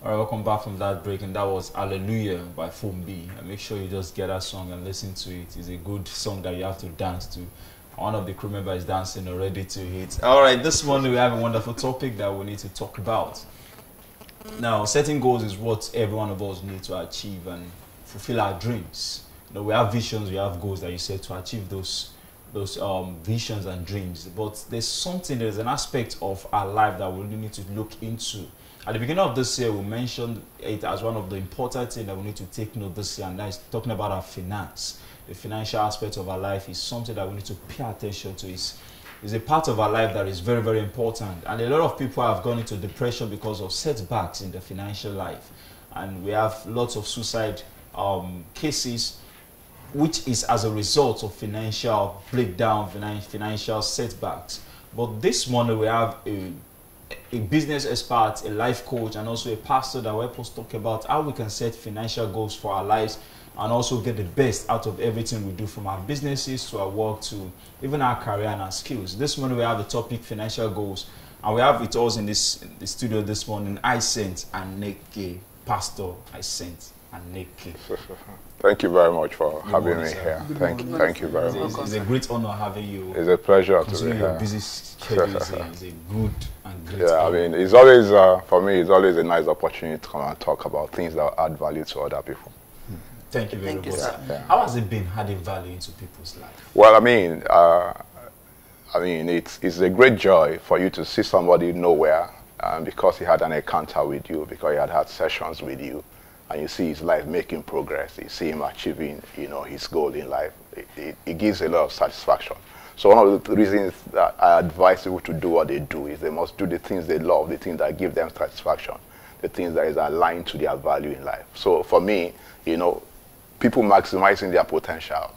All right, welcome back from that break, and that was Hallelujah by Fumbi. And make sure you just get that song and listen to it. It's a good song that you have to dance to. One of the crew members is dancing already to it. All right, this morning we have a wonderful topic that we need to talk about. Now, setting goals is what every one of us need to achieve and fulfill our dreams. You know, we have visions, we have goals that you set to achieve those visions and dreams. But there's an aspect of our life that we really need to look into. At the beginning of this year, we mentioned it as one of the important things that we need to take note this year, and that is talking about our finance. The financial aspect of our life is something that we need to pay attention to. It's a part of our life that is very, very important. And a lot of people have gone into depression because of setbacks in their financial life. And we have lots of suicide cases, which is as a result of financial breakdown, financial setbacks. But this morning we have a business expert, a life coach, and also a pastor that will help us talk about how we can set financial goals for our lives and also get the best out of everything we do, from our businesses to our work to even our career and our skills. This morning we have the topic financial goals, and we have with us in the studio this morning Hyacinth Aneke, Pastor Hyacinth Aneke. Thank you very much for having me here. Thank you very much. It's a great honor having you. It's a pleasure to be your here. busy schedule is a good and great Yeah, honor. I mean, it's always, for me, it's always a nice opportunity to come and talk about things that add value to other people. Thank you very much. Yeah. How has it been adding value into people's lives? Well, I mean, it's a great joy for you to see somebody nowhere, because he had an encounter with you, because he had sessions with you, and you see his life making progress. You see him achieving, his goal in life. It gives a lot of satisfaction. So one of the reasons that I advise people to do what they do is they must do the things they love, the things that give them satisfaction, the things that is aligned to their value in life. So for me, people maximizing their potential,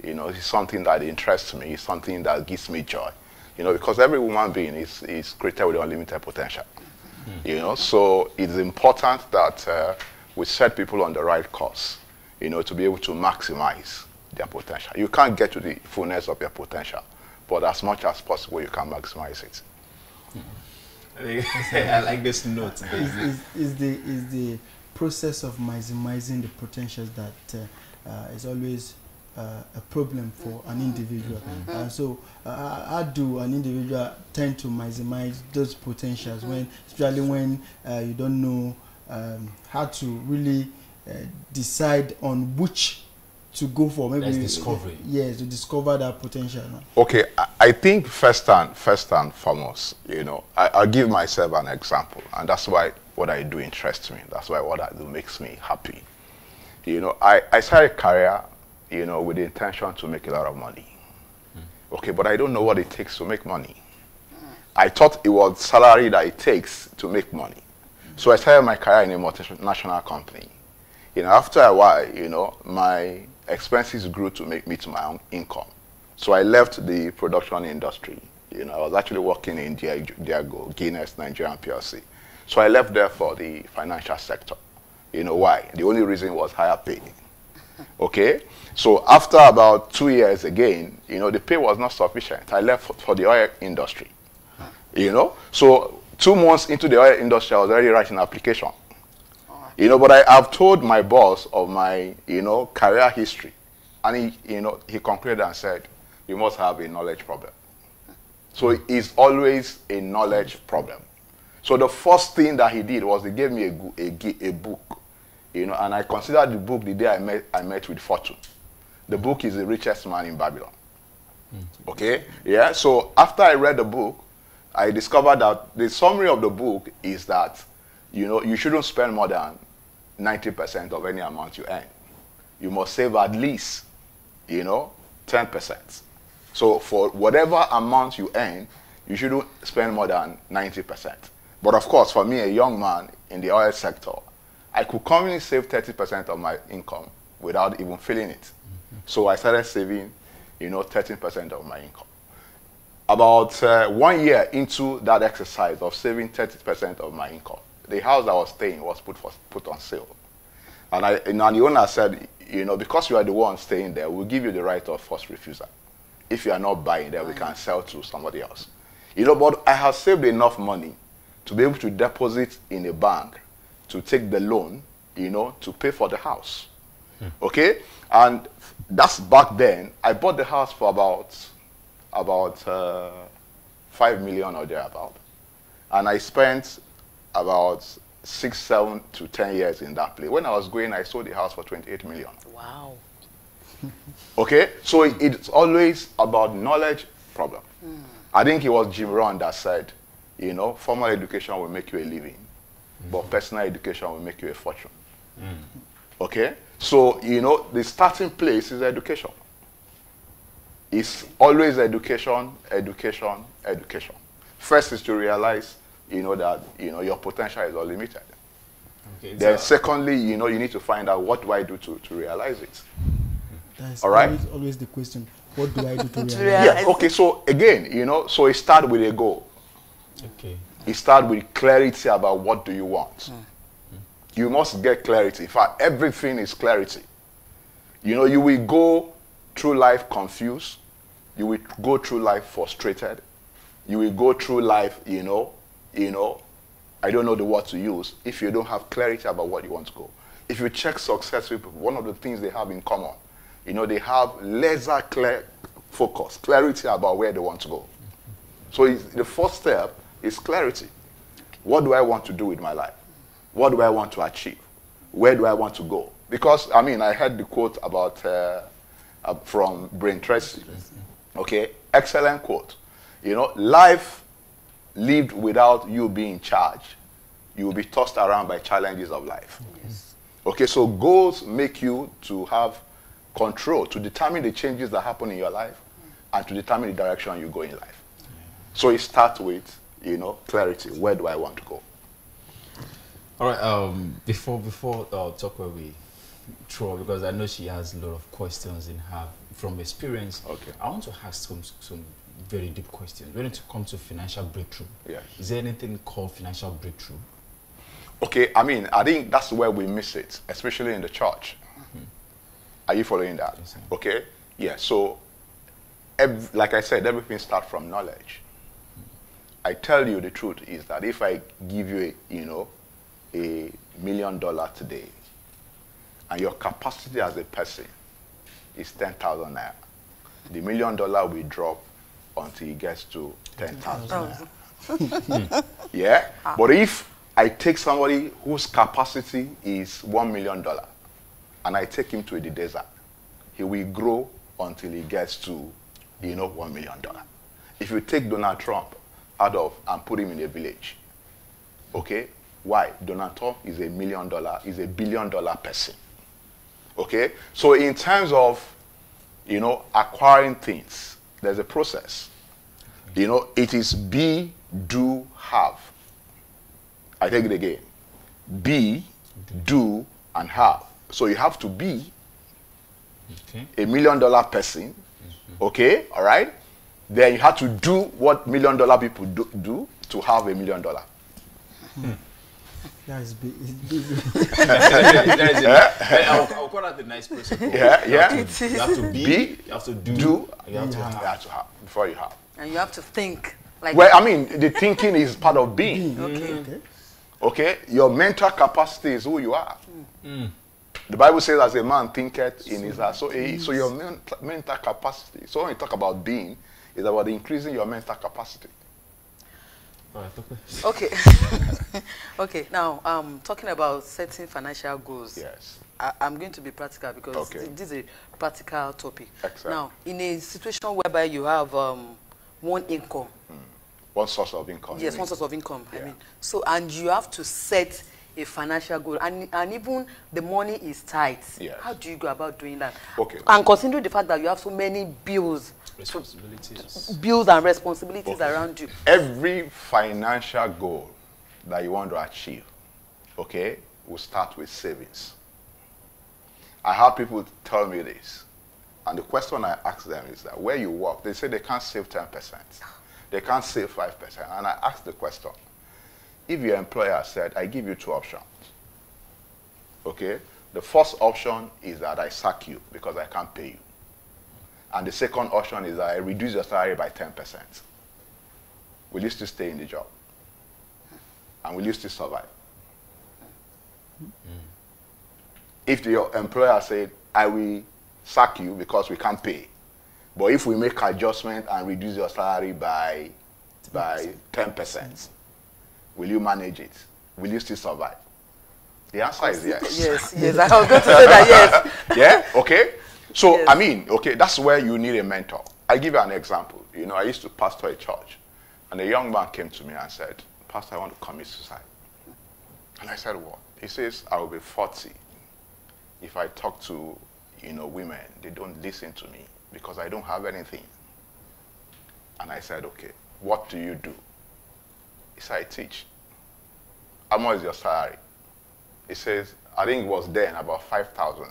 it's something that interests me. It's something that gives me joy, because every human being is created with unlimited potential. So it's important that we set people on the right course, to be able to maximize their potential. You can't get to the fullness of your potential, but as much as possible, you can maximize it. I like this note. Is the process of maximizing the potentials that is always a problem for an individual. So how do an individual tend to maximize those potentials, especially when you don't know how to really decide on which to go for? Maybe that's discovery. Yes, to discover that potential. Okay, I think first and foremost, I'll give myself an example, and that's why what I do interests me. That's why what I do makes me happy. I started a career, with the intention to make a lot of money. Okay, but I don't know what it takes to make money. I thought it was salary that it takes to make money. So I started my career in a multinational company. After a while, my expenses grew to make me to my own income. So I left the production industry. I was actually working in Diageo, Guinness, Nigerian PLC. So I left there for the financial sector. Why? The only reason was higher pay. Okay? So after about 2 years again, the pay was not sufficient. I left for the oil industry. So 2 months into the oil industry, I was already writing an application. But I have told my boss of my, career history. And he concluded and said, you must have a knowledge problem. So it's always a knowledge problem. So the first thing that he did was he gave me a book, and I considered the book the day I met with Fortune. The book is The Richest Man in Babylon. Okay? Yeah, so after I read the book, I discovered that the summary of the book is that, you shouldn't spend more than 90% of any amount you earn. You must save at least, 10%. So for whatever amount you earn, you shouldn't spend more than 90%. But of course, for me, a young man in the oil sector, I could commonly save 30% of my income without even feeling it. So I started saving, 13% of my income. About 1 year into that exercise of saving 30% of my income, the house I was staying was put on sale. And the owner said, because you are the one staying there, we'll give you the right of first refusal. If you are not buying there, we can sell to somebody else. But I have saved enough money to be able to deposit in a bank, to take the loan, you know, to pay for the house. Okay? And that's back then. I bought the house for about 5 million or thereabout. And I spent about 6, 7 to 10 years in that place. When I was going, I sold the house for 28 million. Wow. Okay? So it's always about knowledge problem. I think it was Jim Rohn that said, you know, formal education will make you a living, but personal education will make you a fortune. Okay? So, you know, the starting place is education. It's always education, education, education. First is to realize, you know, that, you know, your potential is unlimited. Okay, then secondly, you know, you need to find out what do I do to realize it. That's all right? always the question. What do I do to realize? Yeah, okay, so again, you know, so it starts with a goal. Okay. It starts with clarity about what do you want. You must get clarity. In fact, everything is clarity. You know, you will go through life confused. You will go through life frustrated. You will go through life, you know, I don't know the word to use, if you don't have clarity about what you want to go. If you check successful people, one of the things they have in common, you know, they have laser clear focus, clarity about where they want to go. So the first step is clarity. What do I want to do with my life? What do I want to achieve? Where do I want to go? Because, I mean, I heard the quote about, from Brain Tracy. Okay, excellent quote. You know, life lived without you being in charge, you will be tossed around by challenges of life. Yes. Okay, so goals make you to have control, to determine the changes that happen in your life, and to determine the direction you go in life. So it starts with, you know, clarity. Where do I want to go? All right. Before talk where we throw, because I know she has a lot of questions in her from experience. Okay. I want to ask some very deep questions. When it comes to financial breakthrough, is there anything called financial breakthrough? Okay. I mean, I think that's where we miss it, especially in the church. Are you following that? Yes, okay. Yeah. So, like I said, everything starts from knowledge. I tell you the truth is that if I give you $1 million today, and your capacity as a person is 10,000 naira, the $1 million will drop until it gets to 10,000 naira. Yeah? But if I take somebody whose capacity is $1 million and I take him to the desert, he will grow until he gets to, $1 million. If you take Donald Trump out of and put him in a village, okay? Why? Donald Trump is $1 billion person. Okay? So in terms of, acquiring things, there's a process. It is be, do, have. I take it again. Be, do, and have. So you have to be $1 million person. Okay? All right? Then you have to do what $1 million people do to have $1 million. That is big. I'll call that the nice person. Yeah. You have to be, you have to do, you have to have before you have. And you have to think. Like, well, I mean, the thinking is part of being. Okay? Your mental capacity is who you are. The Bible says, as a man thinketh in his heart. So your mental capacity. So when you talk about being, it's about increasing your mental capacity. Okay. Okay. Now, talking about setting financial goals. Yes. I'm going to be practical because this is a practical topic. Excellent. Now, in a situation whereby you have one income. One source of income. Yes, one source of income. Yeah. I mean, so and you have to set a financial goal, and even the money is tight. Yes. How do you go about doing that? Okay. And considering the fact that you have so many bills. Bills and responsibilities around you. Every financial goal that you want to achieve, will start with savings. I have people tell me this, and the question I ask them is that where you work, they say they can't save 10%. They can't save 5%. And I ask the question, if your employer said, I give you 2 options, the first option is that I sack you because I can't pay you. And the second option is that I reduce your salary by 10%. Will you still stay in the job? And will you still survive? If your employer said, I will sack you because we can't pay, but if we make adjustment and reduce your salary by 10%, will you manage it? Will you still survive? The answer is yes. Yes, yes. I was going to say that, yes. Yeah, okay. So, Yes. I mean, okay, that's where you need a mentor. I'll give you an example. You know, I used to pastor a church, and a young man came to me and said, Pastor, I want to commit suicide. And I said, what? He says, I will be 40. If I talk to, you know, women, they don't listen to me because I don't have anything. And I said, okay, what do you do? He said, I teach. How much is your salary? He says, I think it was then about 5,000.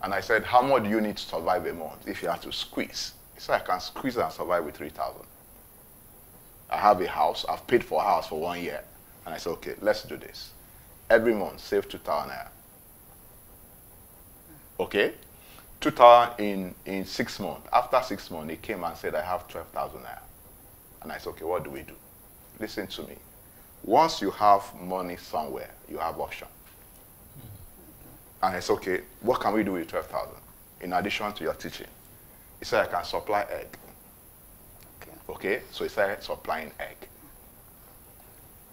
And I said, how much do you need to survive a month if you have to squeeze? He said, I can squeeze and survive with 3,000. I have a house. I've paid for a house for 1 year. And I said, okay, let's do this. Every month, save 2,000. Okay? 2,000 in 6 months. After 6 months, he came and said, I have 12,000. And I said, okay, what do we do? Listen to me. Once you have money somewhere, you have option. And I said, okay, what can we do with 12,000 in addition to your teaching? He said, I can supply egg. Okay, so he started supplying egg.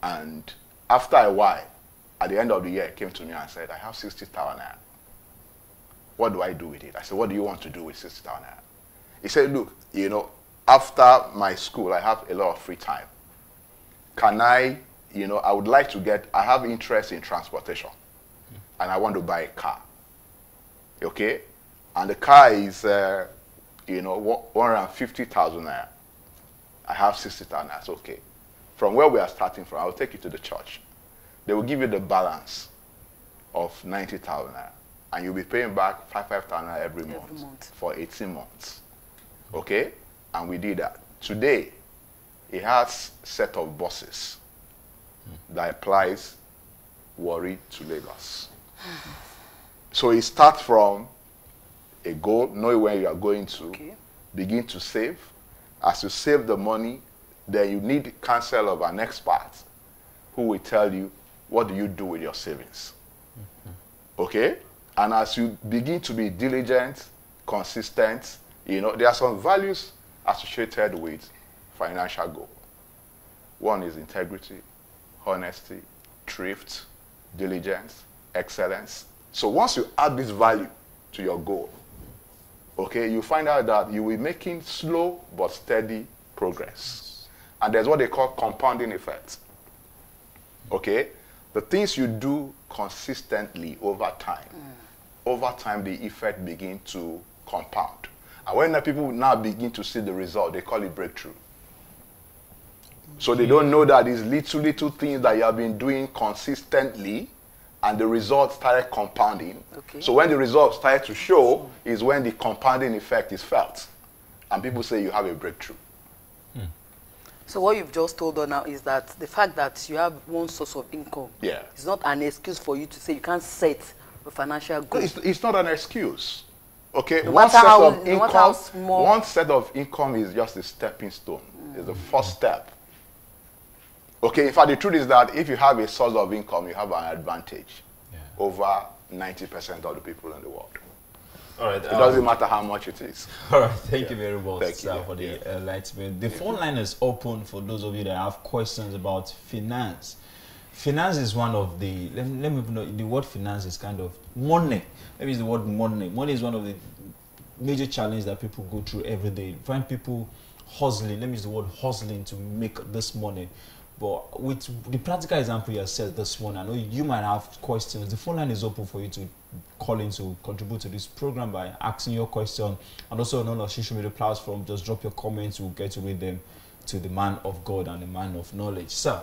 And after a while, at the end of the year, he came to me and said, I have 60,000. What do I do with it? I said, what do you want to do with 60,000? He said, look, you know, after my school, I have a lot of free time. Can I, you know, I would like to get, I have interest in transportation. And I want to buy a car. Okay? And the car is, you know, 150,000 naira. I have 60,000 naira. Okay. From where we are starting from, I will take you to the church. They will give you the balance of 90,000 naira. And you'll be paying back 5,000 naira every month for 18 months. Okay? And we did that. Today, he has a set of buses that applies Warri to Lagos. So it starts from a goal, knowing where you are going to, begin to save. As you save the money, then you need counsel of an expert who will tell you what do you do with your savings. Okay? And as you begin to be diligent, consistent, you know, there are some values associated with financial goal. One is integrity, honesty, thrift, diligence, excellence. So once you add this value to your goal, okay, you find out that you will be making slow but steady progress. And there's what they call compounding effect. Okay? The things you do consistently over time the effect begin to compound. And when the people now begin to see the result, they call it breakthrough. So they don't know that these little things that you have been doing consistently and the results started compounding. Okay. So when the results started to show is when the compounding effect is felt. And people say you have a breakthrough. So what you've just told us now is that the fact that you have one source of income is not an excuse for you to say you can't set a financial goal. It's not an excuse. Okay, No one matter set of income is just a stepping stone. It's the first step. Okay, in fact, the truth is that if you have a source of income, you have an advantage over 90% of the people in the world. All right. It doesn't matter how much it is. All right. Thank you very much, sir, for the enlightenment. The phone line is open for those of you that have questions about finance. Finance is one of the, let me know, the word finance is kind of money. Maybe it's the word money. Money is one of the major challenges that people go through every day. You find people hustling, let me use the word hustling to make this money. But with the practical example you have said this morning, I know you might have questions. The phone line is open for you to call in to contribute to this program by asking your question. And also on our social media platform, just drop your comments. We'll get to read them to the man of God and the man of knowledge. Sir,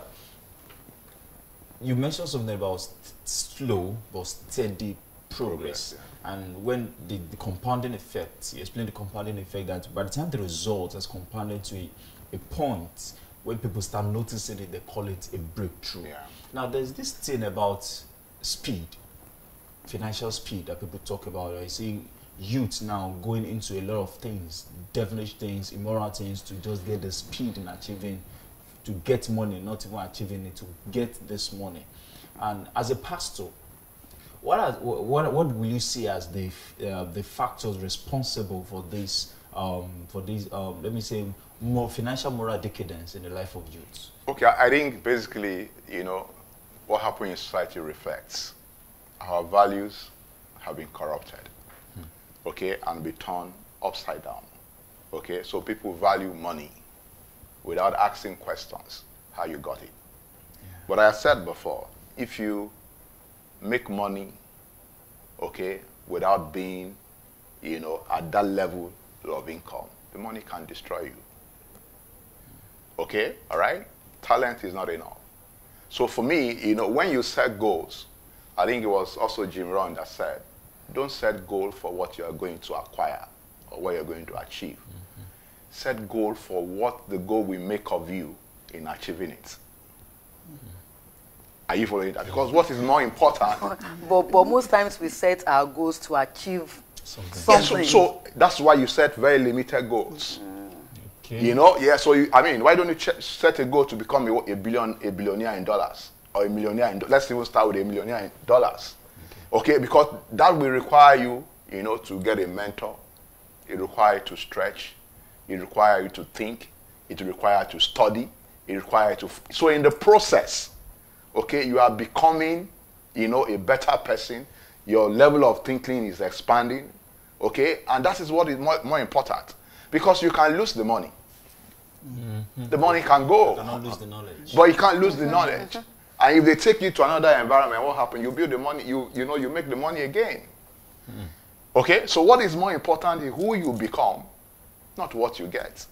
you mentioned something about slow but steady progress. And when the compounding effect, you explained the compounding effect that by the time the result has compounded to a point, when people start noticing it, they call it a breakthrough. Now, there's this thing about speed, financial speed that people talk about. I see youth now going into a lot of things, devilish things, immoral things, to just get the speed in achieving, to get money, not even achieving it, to get this money. And as a pastor, what will you see as the factors responsible for this let me say more financial moral decadence in the life of youth? Okay, I think basically, what happens in society reflects our values have been corrupted, okay, and be turned upside down. Okay, so people value money without asking questions how you got it. Yeah. But I said before, if you make money, okay, without being, at that level of income, the money can destroy you. Okay, all right? Talent is not enough. So for me, when you set goals, I think it was also Jim Rohn that said, don't set goal for what you are going to acquire or what you're going to achieve. Set goal for what the goal will make of you in achieving it. Are you following that? Because what is more important? but most times we set our goals to achieve something. Yeah, so that's why you set very limited goals. Okay. So why don't you set a goal to become a billionaire in dollars or a millionaire in let's even start with a millionaire in dollars. Okay, because that will require you, to get a mentor. It requires you to stretch. It requires you to think. It requires you to study. It requires you to... So in the process, okay, you are becoming, a better person. Your level of thinking is expanding, okay? And that is what is more important. Because you can lose the money. The money can go. You cannot lose the knowledge. But you can't lose the knowledge. And if they take you to another environment, what happens? You build the money, you make the money again. Okay? So what is more important is who you become, not what you get.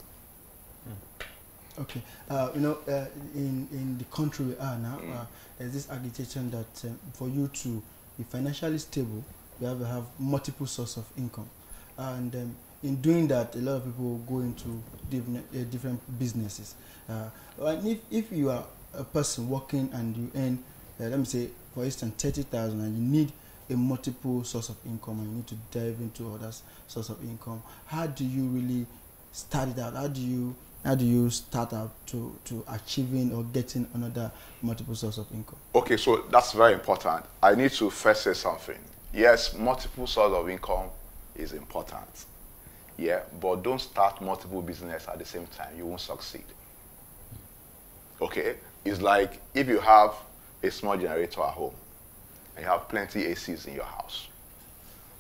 Okay. In the country we are now, there's this agitation that for you to be financially stable, you have to have multiple sources of income. And in doing that, a lot of people go into different businesses. And if you are a person working and you earn, let me say, for instance, 30,000, and you need a multiple source of income, and you need to dive into other source of income, how do you really start it out? How do you start out to achieving or getting another multiple source of income? Okay, so that's very important. I need to first say something. Yes, multiple source of income is important. Yeah, but don't start multiple business at the same time. You won't succeed. Okay? It's like if you have a small generator at home and you have plenty ACs in your house.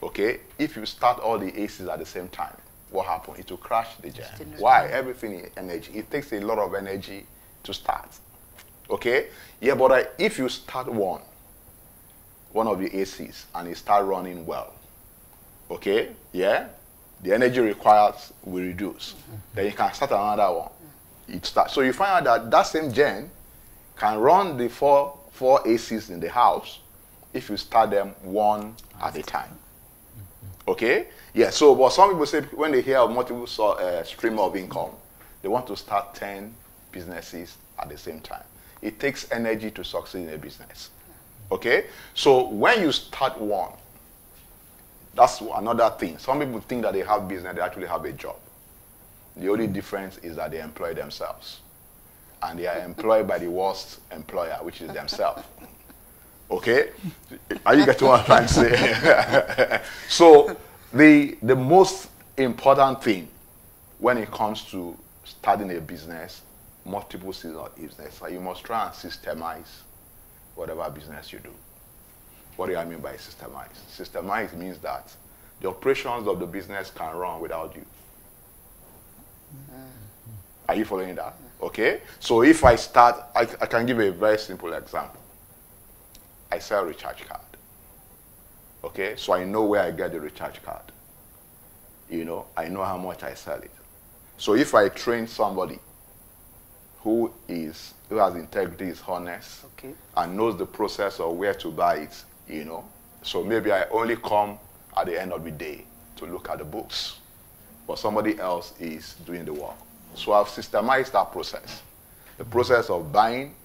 Okay? If you start all the ACs at the same time, what happens? It will crash the gen. Why? Everything is energy. It takes a lot of energy to start. Okay? Yeah, but if you start one of the ACs and it start running well, okay? Yeah? The energy required will reduce. Then you can start another one. It starts. So you find out that same gen can run the four ACs in the house if you start them one at a time. Okay? Yeah, so but some people say when they hear of multiple stream of income, they want to start 10 businesses at the same time. It takes energy to succeed in a business. Okay? So when you start one, that's another thing. Some people think that they have business, they actually have a job. The only difference is that they employ themselves. And they are employed by the worst employer, which is themselves. Okay? Are you getting what I'm trying to say? So the most important thing when it comes to starting a business, multiple seasons of business, you must try and systemize whatever business you do. What do I mean by systemize? Systemize means that the operations of the business can run without you. Are you following that? Okay? So if I start, I can give a very simple example. I sell a recharge card. Okay? So I know where I get the recharge card. I know how much I sell it. So if I train somebody who has integrity, is honest, okay, and knows the process of where to buy it, so maybe I only come at the end of the day to look at the books, but somebody else is doing the work. So I've systemized that process. The process of buying,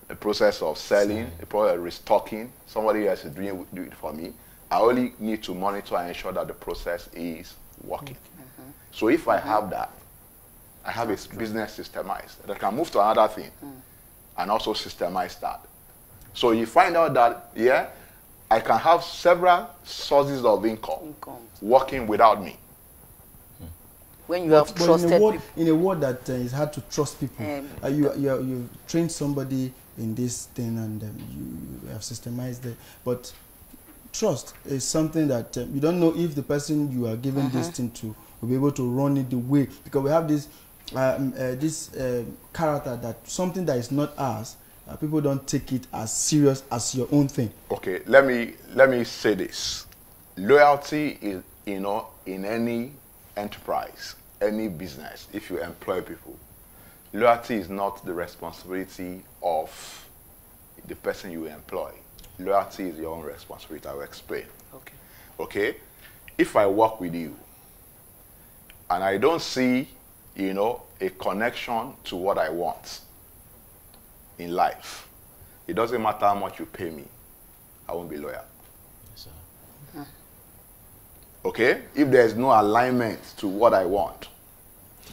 the process of selling, the process of restocking, somebody else is doing it for me. I only need to monitor and ensure that the process is working. So if I have that, I have a business systemized that can move to another thing and also systemize that. So you find out that, yeah, I can have several sources of income. Working without me. When you have trusted people. In a world that is hard to trust people, you trained somebody in this thing and you have systemized it. But trust is something that you don't know if the person you are giving this thing to will be able to run it the way, because we have this character that something that is not ours, people don't take it as serious as your own thing. Okay, let me say this. Loyalty is, you know, in any enterprise, any business, if you employ people, loyalty is not the responsibility of the person you employ. Loyalty is your own responsibility. I will explain. Okay. Okay? If I work with you and I don't see, you know, a connection to what I want in life, it doesn't matter how much you pay me, I won't be loyal. Yes, sir. Okay? If there's no alignment to what I want.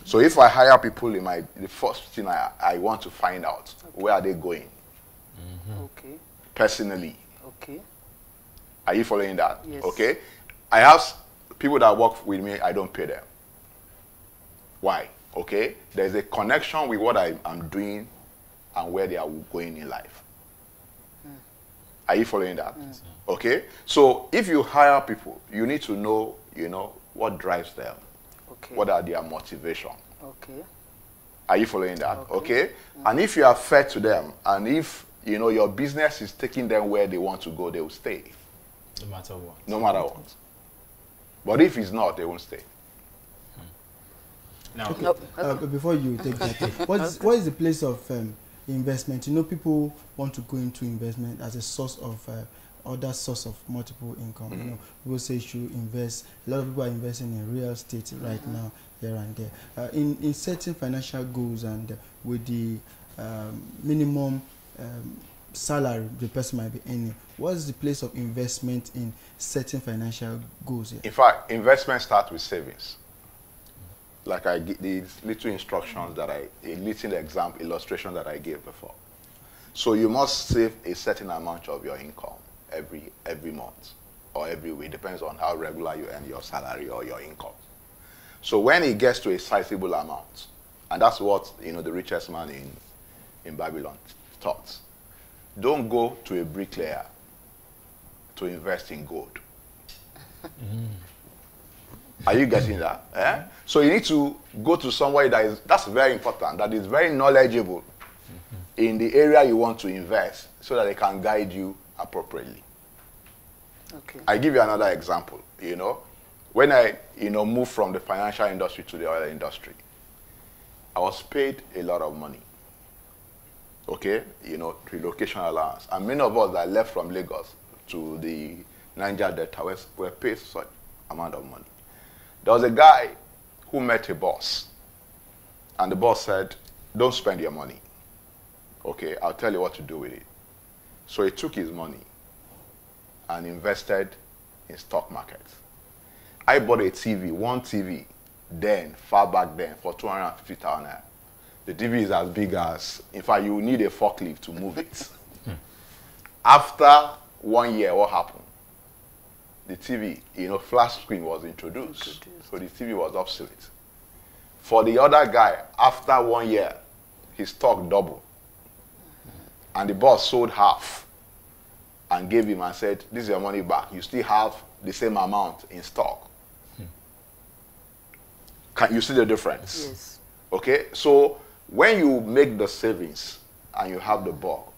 So if I hire people in the first thing I want to find out, where are they going? Okay. Personally. Okay. Are you following that? Yes. Okay? I have people that work with me, I don't pay them. Why? Okay? There's a connection with what I'm doing and where they are going in life. Are you following that? Okay? So if you hire people, you need to know, you know, what drives them. Okay. What are their motivation? Okay. Are you following that? Okay. And if you are fair to them, and if, you know, your business is taking them where they want to go, they will stay. No matter what. No matter what. But if it's not, they won't stay. Now, before you take that, what is the place of investment? You know, people want to go into investment as a source of other source of multiple income. You know, people say you should invest. A lot of people are investing in real estate right now, here and there. In setting financial goals and with the minimum salary the person might be earning, what is the place of investment in setting financial goals here? In fact, investment starts with savings. Like I give these little instructions that a little example illustration that I gave before. So you must save a certain amount of your income every month or every week, depends on how regular you earn your salary or your income. So when it gets to a sizable amount, and that's what, you know, the richest man in Babylon taught, don't go to a bricklayer to invest in gold. Are you getting that? Eh? So you need to go to somewhere that's very important, that is very knowledgeable in the area you want to invest, so that they can guide you appropriately. Okay. I give you another example. You know, when I, you know, moved from the financial industry to the oil industry, I was paid a lot of money. Okay, you know, relocation allowance, and many of us that left from Lagos to the Niger Delta were paid such amount of money. There was a guy who met a boss, and the boss said, "Don't spend your money. Okay, I'll tell you what to do with it." So he took his money and invested in stock markets. I bought a TV, one TV, then, far back then, for 250,000 naira. The TV is as big as, in fact, you need a forklift to move it. After 1 year, what happened? The TV, you know, flash screen was introduced. So the TV was obsolete. For the other guy, after 1 year, his stock doubled. And the boss sold half and gave him and said, "This is your money back. You still have the same amount in stock." Can you see the difference? Yes. Okay, so when you make the savings and you have the bulk,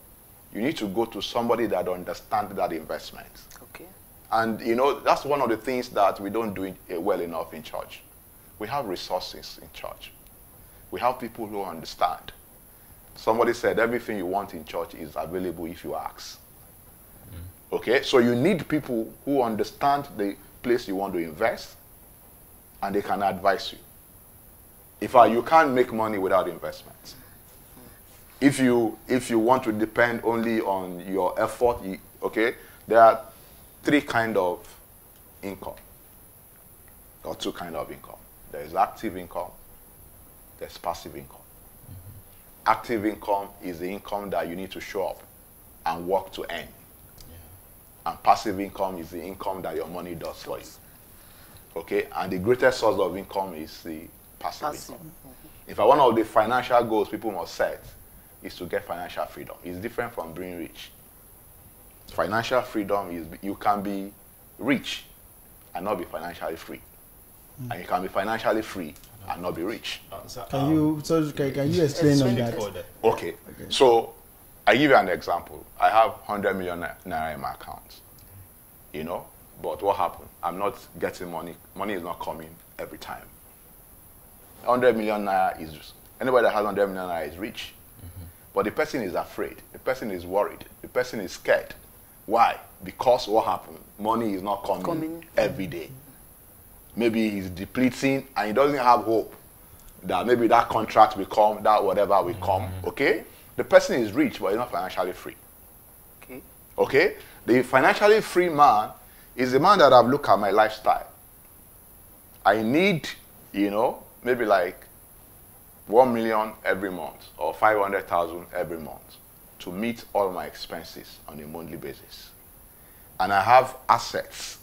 you need to go to somebody that understands that investment. Okay. And, you know, that's one of the things that we don't do well enough in church. We have resources in church. We have people who understand. Somebody said everything you want in church is available if you ask. Okay, so you need people who understand the place you want to invest, and they can advise you. In fact, you can't make money without investments. If you want to depend only on your effort, okay, there are 3 kinds of income, or 2 kinds of income. There is active income, there's passive income. Active income is the income that you need to show up and work to earn. And passive income is the income that your money does for you. Okay? And the greatest source of income is the passive income. In fact, one of the financial goals people must set is to get financial freedom. It's different from being rich. Financial freedom is you can be rich and not be financially free. And you can be financially free and not be rich. Can you explain on that? Okay. So I give you an example. I have 100 million naira in my account. You know, but what happened? I'm not getting money. Money is not coming every time. 100 million naira is, anybody that has 100 million naira is rich. But the person is afraid. The person is worried. The person is scared. Why? Because what happened? Money is not coming every day. Maybe he's depleting and he doesn't have hope that maybe that contract will come, that whatever will come. Okay? The person is rich, but he's not financially free. Okay. Okay? The financially free man is the man that I've looked at my lifestyle. I need, you know, maybe like 1 million every month or 500,000 every month to meet all my expenses on a monthly basis. And I have assets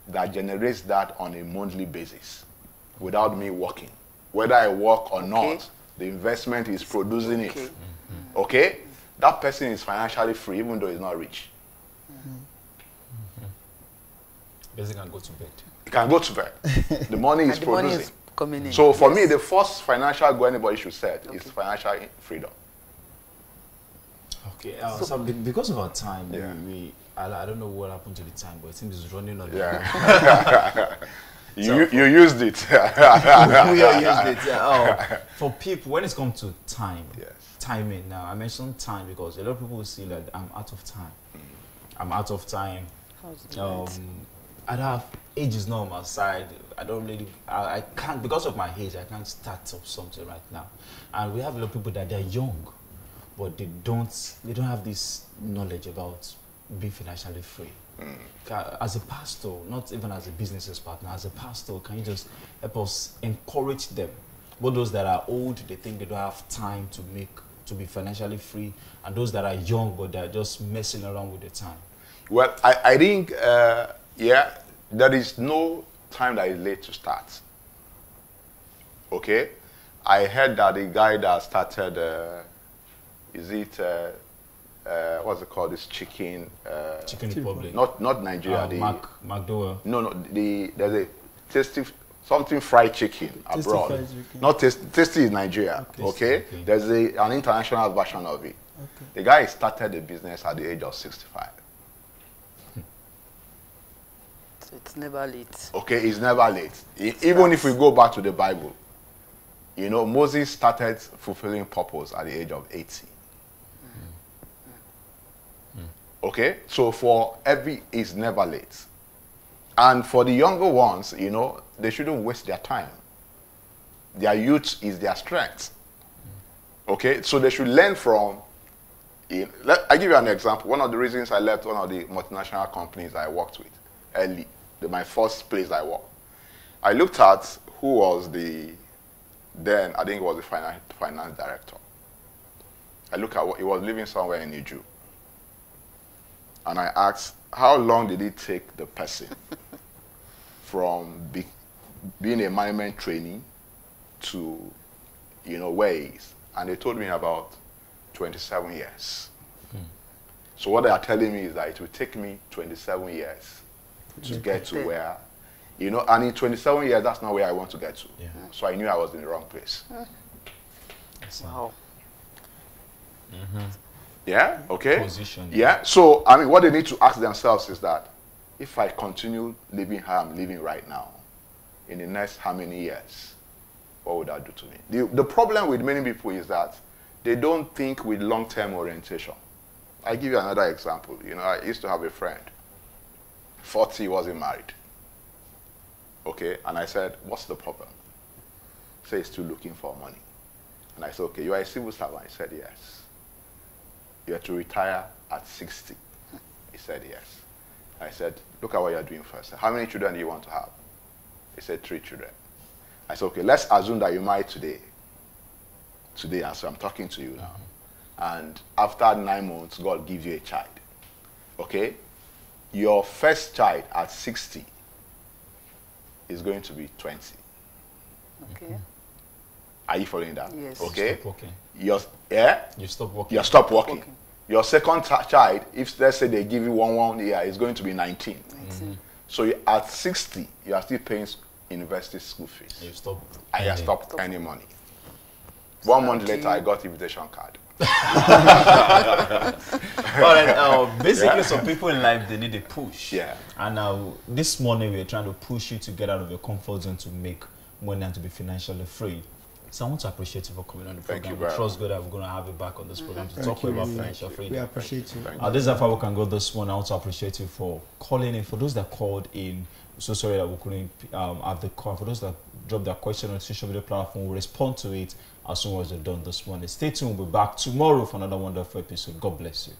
that generates that on a monthly basis without me working. Whether I work or not, the investment is producing it. Okay? That person is financially free even though he's not rich. Basically, can go to bed. He can go to bed. The money is producing. Money is coming in. So for me, the first financial goal anybody should set is financial freedom. Okay, so because of our time, I don't know what happened to the time, but it seems it's running on. You used it. We all used it. Yeah. For people, when it comes to time, timing. Now I mentioned time because a lot of people will see that I'm out of time. I'm out of time. I don't have, age is not on my side. I don't really, I can't, because of my age, I can't start up something right now. And we have a lot of people that they're young, but they don't have this knowledge about being financially free. As a pastor, not even as a business partner, as a pastor, can you just help us encourage them? Both those that are old, they think they don't have time to be financially free, and those that are young, but they're just messing around with the time. Well, I think, there is no time that is late to start. Okay? I heard that the guy that started, what's it called, this chicken? Chicken Republic. Not Nigeria. McDowell. No, there's a tasty, something fried chicken abroad. Fried chicken. Not tasty is Nigeria, okay? There's an international version of it. Okay. The guy started the business at the age of 65. It's never late. Okay, it's never late. Even if we go back to the Bible, you know, Moses started fulfilling purpose at the age of 80. Okay, so for it's never late. And for the younger ones, you know, they shouldn't waste their time. Their youth is their strength. Okay, so they should learn from, I give you an example. One of the reasons I left one of the multinational companies I worked with early, my first place I worked, I looked at who was then I think it was the finance director. I looked at he was living somewhere in Nigeria. And I asked, how long did it take the person from being a management trainee to, you know, where he is? And they told me about 27 years. So what they are telling me is that it will take me 27 years to get to where, you know, and in 27 years, that's not where I want to get to. Yeah. So I knew I was in the wrong place. Wow. Yeah, okay. Position. Yeah, so, I mean, what they need to ask themselves is that if I continue living how I'm living right now, in the next how many years, what would that do to me? The problem with many people is that they don't think with long-term orientation. I'll give you another example. You know, I used to have a friend, 40, wasn't married. Okay, and I said, what's the problem? He said, he's still looking for money. And I said, okay, you are a civil servant? He said, yes. You have to retire at 60. He said, yes. I said, look at what you're doing first. How many children do you want to have? He said, 3 children. I said, okay, let's assume that you married today. Today, as I'm talking to you now. and after 9 months, God gives you a child. Okay? Your first child at 60 is going to be 20. Okay. Are you following that? Yes. Okay. You stop working. You stop working. You stop working. Your second child, if let's say they give you one year, is going to be 19. So at 60, you are still paying university school fees. You stop. And you stop any money. 1 month later, I got invitation card. All right. Basically, some people in life, they need a push. Yeah. And this morning, we're trying to push you to get out of your comfort zone to make money and to be financially free. So I want to appreciate you for coming on the program. Thank you very Trust God that we're going to have you back on this program to talk about financial freedom. We appreciate you. This is how far we can go this morning. I want to appreciate you for calling in. For those that called in, so sorry that we couldn't have the call. For those that dropped their question on the social media platform, we'll respond to it as soon as they're done this morning. Stay tuned. We'll be back tomorrow for another wonderful episode. God bless you.